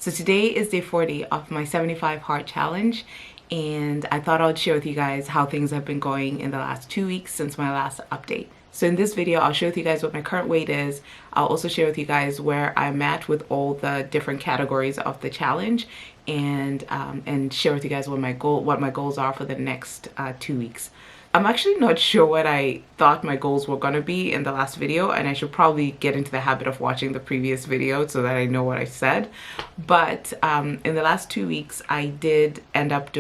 So today is day 40 of my 75 heart challenge, and I thought I'd share with you guys how things have been going in the last 2 weeks since my last update. So in this video, I'll share with you guys what my current weight is. I'll also share with you guys where I'm at with all the different categories of the challenge, and share with you guys what my goals are for the next 2 weeks. I'm actually not sure what I thought my goals were gonna be in the last video, and I should probably get into the habit of watching the previous video so that I know what I said. But in the last 2 weeks, I did end up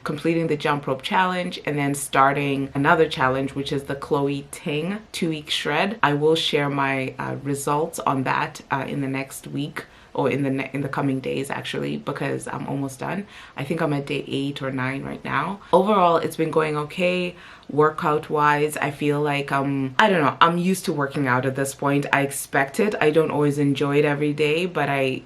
completing the jump rope challenge and then starting another challenge, which is the Chloe Ting 2-week shred. I will share my results on that in the next week, or in the coming days actually, because I'm almost done. I think I'm at day 8 or 9 right now. Overall, it's been going okay. Workout wise, I feel like I don't know, I'm used to working out at this point. I expect it. I don't always enjoy it every day, but I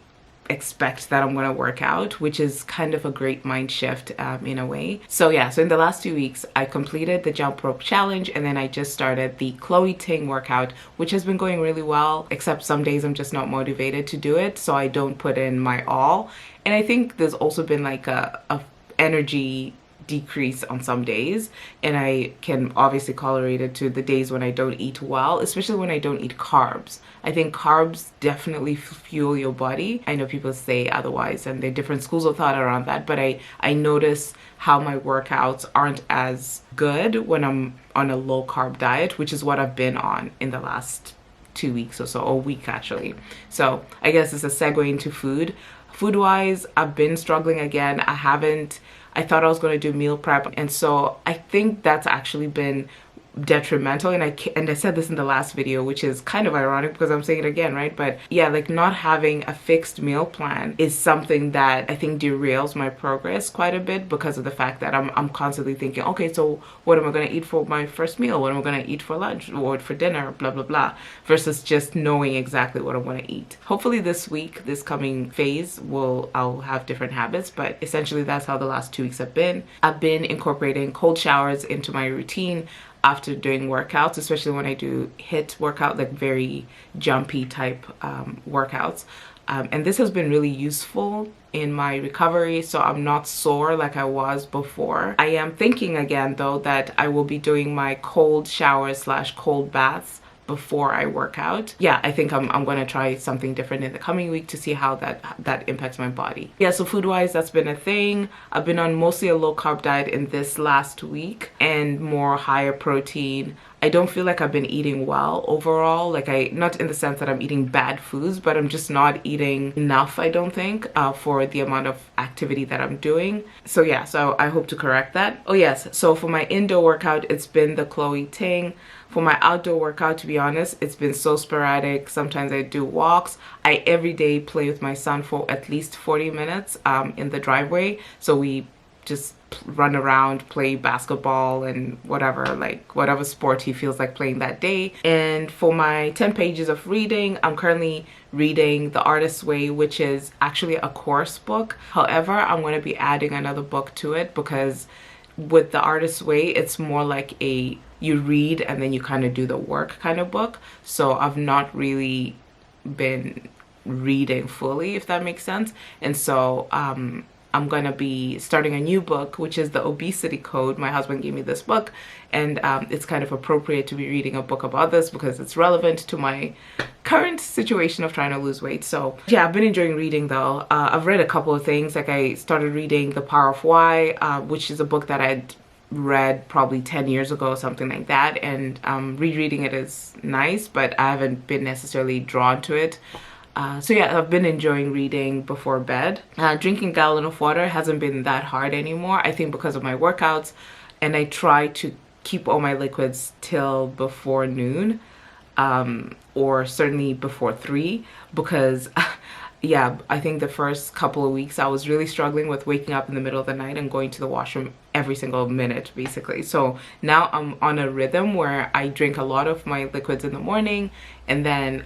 expect that I'm gonna work out, which is kind of a great mind shift in a way. So yeah, so in the last 2 weeks I completed the jump rope challenge, and then I just started the Chloe Ting workout, which has been going really well, except some days I'm just not motivated to do it, so I don't put in my all. And I think there's also been like a energy decrease on some days, and I can obviously correlate it to the days when I don't eat well, especially when I don't eat carbs. I think carbs definitely fuel your body. I know people say otherwise, and there are different schools of thought around that, but I notice how my workouts aren't as good when I'm on a low carb diet, which is what I've been on in the last 2 weeks or so, or a week actually. So I guess it's a segue into food. Food wise, I've been struggling again. I thought I was going to do meal prep, and so I think that's actually been detrimental, and I said this in the last video, which is kind of ironic because I'm saying it again, right? But yeah, like not having a fixed meal plan is something that I think derails my progress quite a bit, because of the fact that I'm constantly thinking, okay, so what am I going to eat for my first meal? What am I going to eat for lunch or for dinner? Blah blah blah, versus just knowing exactly what I want to eat. Hopefully this week, this coming phase, I'll have different habits, but essentially that's how the last 2 weeks have been. I've been incorporating cold showers into my routine after doing workouts, especially when I do HIIT workout, like very jumpy type workouts. And this has been really useful in my recovery, so I'm not sore like I was before. I am thinking again though that I will be doing my cold showers / cold baths before I work out. Yeah, I think I'm gonna try something different in the coming week to see how that impacts my body. Yeah, so food wise, that's been a thing. I've been on mostly a low carb diet in this last week and more higher protein. I don't feel like I've been eating well overall, like not in the sense that I'm eating bad foods, but I'm just not eating enough, I don't think, for the amount of activity that I'm doing. So yeah, so I hope to correct that. Oh yes, so for my indoor workout, it's been the Chloe Ting. For my outdoor workout, to be honest, it's been so sporadic. Sometimes I do walks. I every day play with my son for at least 40 minutes in the driveway. So we just run around, play basketball and whatever sport he feels like playing that day. And for my 10 pages of reading, I'm currently reading The Artist's Way, which is actually a course book. However, I'm going to be adding another book to it, because with The Artist's Way, it's more like you read and then you kind of do the work kind of book. So I've not really been reading fully, if that makes sense. And so I'm going to be starting a new book, which is The Obesity Code. My husband gave me this book, and it's kind of appropriate to be reading a book about this because it's relevant to my current situation of trying to lose weight. So yeah, I've been enjoying reading though. I've read a couple of things. Like I started reading The Power of Why, which is a book that I'd read probably 10 years ago or something like that, and rereading it is nice, but I haven't been necessarily drawn to it. So yeah, I've been enjoying reading before bed. Drinking a gallon of water hasn't been that hard anymore, I think because of my workouts, and I try to keep all my liquids till before noon, or certainly before 3, because yeah, I think the first couple of weeks I was really struggling with waking up in the middle of the night and going to the washroom every single minute, basically. So now I'm on a rhythm where I drink a lot of my liquids in the morning, and then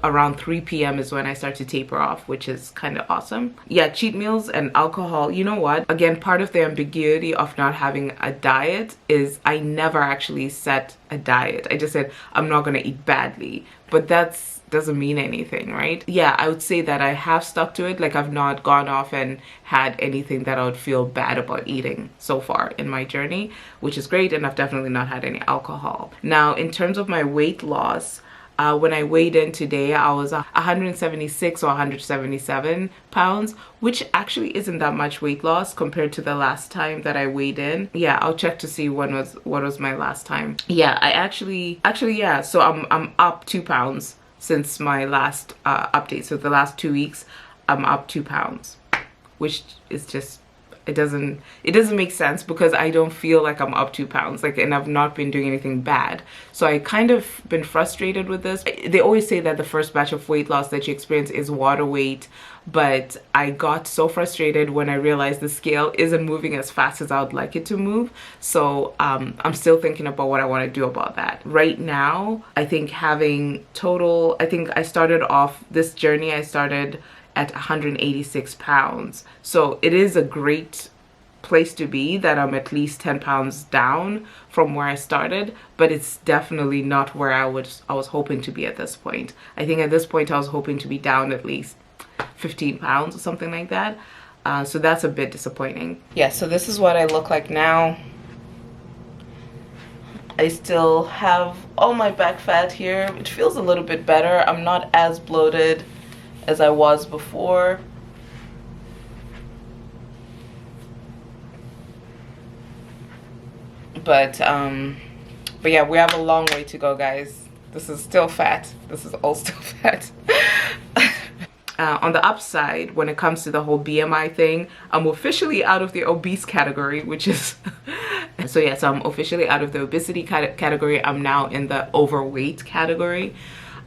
around 3 p.m. is when I start to taper off, which is kind of awesome. Yeah, cheat meals and alcohol, you know what? Again, part of the ambiguity of not having a diet is I never actually set a diet. I just said I'm not going to eat badly, but that's doesn't mean anything, right? Yeah, I would say that I have stuck to it. Like, I've not gone off and had anything that I would feel bad about eating so far in my journey, which is great. And I've definitely not had any alcohol. Now, in terms of my weight loss, when I weighed in today, I was 176 or 177 pounds, which actually isn't that much weight loss compared to the last time that I weighed in. Yeah, I'll check to see what was my last time. Yeah, I actually yeah, so I'm up 2 pounds since my last update. So the last 2 weeks, I'm up 2 pounds, which is just, it doesn't make sense because I don't feel like I'm up 2 pounds, like, and I've not been doing anything bad. So I kind of been frustrated with this. They always say that the first batch of weight loss that you experience is water weight, but I got so frustrated when I realized the scale isn't moving as fast as I would like it to move. So I'm still thinking about what I want to do about that. Right now, I think I started off this journey, I started at 186 pounds. So it is a great place to be that I'm at least 10 pounds down from where I started, but it's definitely not where I was hoping to be at this point. I think at this point I was hoping to be down at least 15 pounds or something like that. So that's a bit disappointing. Yeah, so this is what I look like now. I still have all my back fat here, which feels a little bit better. I'm not as bloated as I was before. But yeah, we have a long way to go, guys. This is still fat. This is all still fat. On the upside, when it comes to the whole BMI thing, I'm officially out of the obese category, which is so yeah, so I'm officially out of the obesity category. I'm now in the overweight category.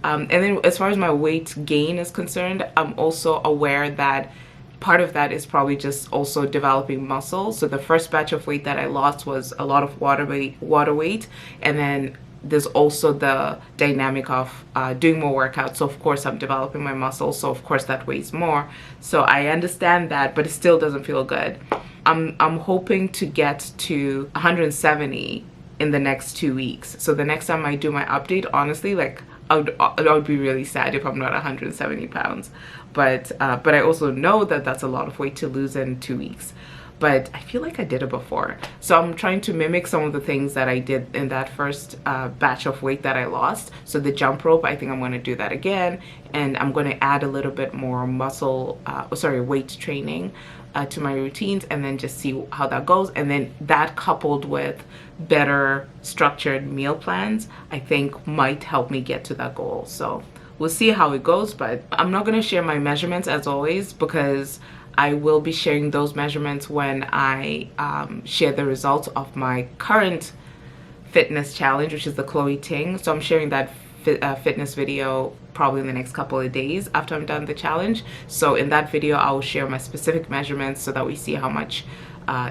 And then as far as my weight gain is concerned, I'm also aware that part of that is probably just also developing muscle. So the first batch of weight that I lost was a lot of water weight, and then there's also the dynamic of doing more workouts. So of course I'm developing my muscle, so of course that weighs more. So I understand that, but it still doesn't feel good. I'm hoping to get to 170 in the next 2 weeks. So the next time I do my update, honestly, like, I would be really sad if I'm not 170 pounds. But I also know that that's a lot of weight to lose in 2 weeks. But I feel like I did it before. So I'm trying to mimic some of the things that I did in that first batch of weight that I lost. So the jump rope, I think I'm going to do that again. And I'm going to add a little bit more weight training to my routines, and then just see how that goes. And then that coupled with better structured meal plans, I think might help me get to that goal. So we'll see how it goes, but I'm not going to share my measurements as always, because I will be sharing those measurements when I share the results of my current fitness challenge, which is the Chloe Ting. So I'm sharing that fitness video probably in the next couple of days after I'm done the challenge. So in that video, I will share my specific measurements so that we see how much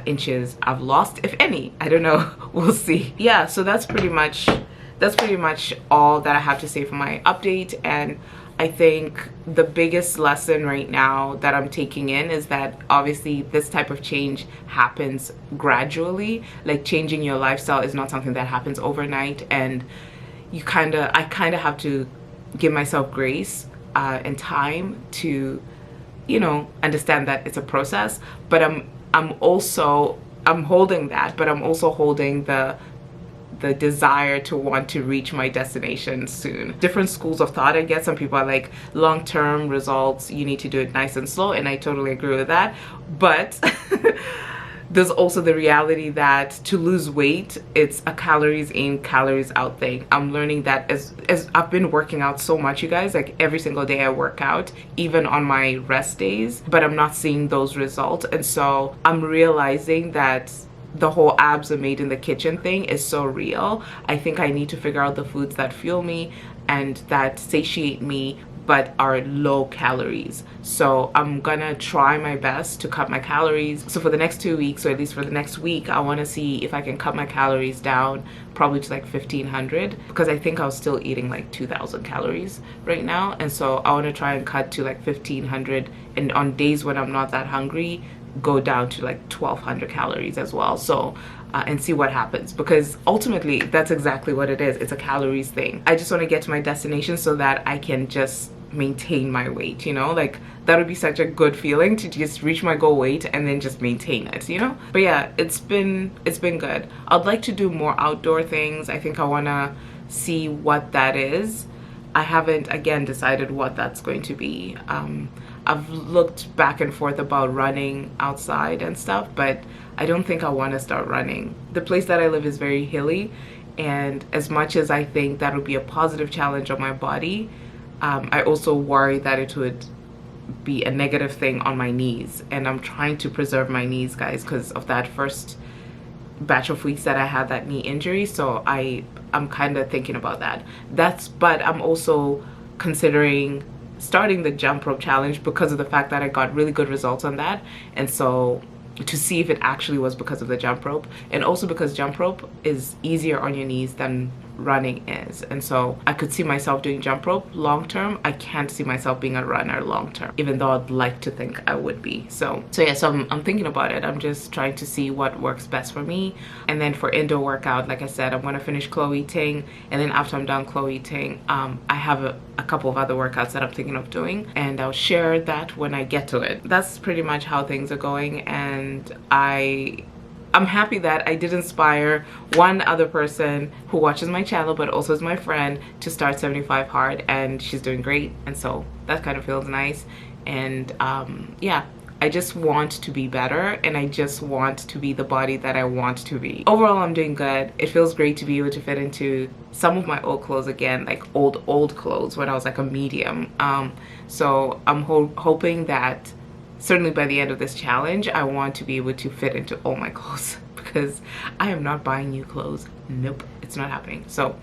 inches I've lost, if any. I don't know. We'll see. Yeah, so that's pretty much all that I have to say for my update. And I think the biggest lesson right now that I'm taking in is that obviously this type of change happens gradually. Like, changing your lifestyle is not something that happens overnight, and I kind of have to give myself grace and time to, you know, understand that it's a process. But I'm holding that, but I'm also holding the desire to want to reach my destination soon. Different schools of thought, I guess. Some people are like, long-term results, you need to do it nice and slow, and I totally agree with that. But there's also the reality that to lose weight, it's a calories in, calories out thing. I'm learning that as I've been working out so much, you guys, like every single day I work out, even on my rest days, but I'm not seeing those results. And so I'm realizing that the whole abs are made in the kitchen thing is so real. I think I need to figure out the foods that fuel me and that satiate me but are low calories. So I'm gonna try my best to cut my calories. So for the next 2 weeks, or at least for the next week, I want to see if I can cut my calories down probably to like 1500, because I think I was still eating like 2000 calories right now. And so I want to try and cut to like 1500, and on days when I'm not that hungry, go down to like 1200 calories as well. So and see what happens, because ultimately that's exactly what it is. It's a calories thing. I just want to get to my destination so that I can just maintain my weight, you know, like that would be such a good feeling to just reach my goal weight and then just maintain it, you know. But yeah, it's been good. I'd like to do more outdoor things. I think I want to see what that is. I haven't again decided what that's going to be. I've looked back and forth about running outside and stuff, but I don't think I want to start running. The place that I live is very hilly, and as much as I think that would be a positive challenge on my body, I also worry that it would be a negative thing on my knees, and I'm trying to preserve my knees, guys, because of that first batch of weeks that I had that knee injury. So I'm kind of thinking about that. But I'm also considering starting the jump rope challenge because of the fact that I got really good results on that, and so to see if it actually was because of the jump rope, and also because jump rope is easier on your knees than running is. And so I could see myself doing jump rope long term. I can't see myself being a runner long term, even though I'd like to think I would be. So yeah, so I'm thinking about it. I'm just trying to see what works best for me. And then for indoor workout, like I said, I'm going to finish Chloe Ting, and then after I'm done Chloe Ting, I have a couple of other workouts that I'm thinking of doing, and I'll share that when I get to it. That's pretty much how things are going, and I'm happy that I did inspire one other person who watches my channel but also is my friend to start 75 hard, and she's doing great, and so that kind of feels nice. And yeah, I just want to be better, and I just want to be the body that I want to be. Overall, I'm doing good. It feels great to be able to fit into some of my old clothes again, like old clothes when I was like a medium. So I'm hoping that certainly by the end of this challenge, I want to be able to fit into all my clothes, because I am not buying new clothes. Nope, it's not happening. So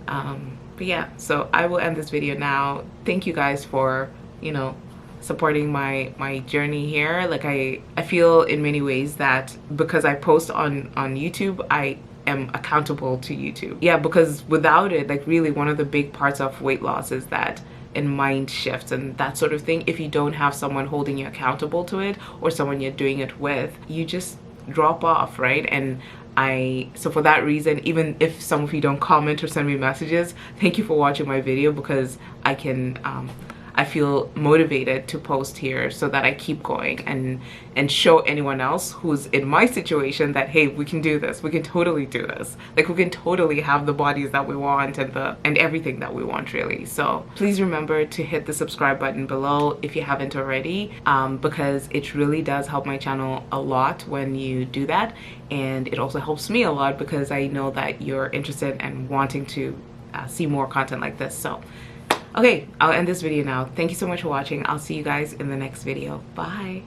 but yeah, so I will end this video now. Thank you guys for, you know, supporting my journey here. Like I feel in many ways that because I post on YouTube, I am accountable to YouTube. Yeah, because without it, like really one of the big parts of weight loss is that in mind shifts and that sort of thing. If you don't have someone holding you accountable to it, or someone you're doing it with, you just drop off, right? And so for that reason, even if some of you don't comment or send me messages, thank you for watching my video, because I can I feel motivated to post here so that I keep going and show anyone else who's in my situation that, hey, we can do this. We can totally do this. Like we can totally have the bodies that we want and everything that we want, really. So please remember to hit the subscribe button below if you haven't already, because it really does help my channel a lot when you do that. And it also helps me a lot because I know that you're interested and wanting to see more content like this. So okay, I'll end this video now. Thank you so much for watching. I'll see you guys in the next video. Bye.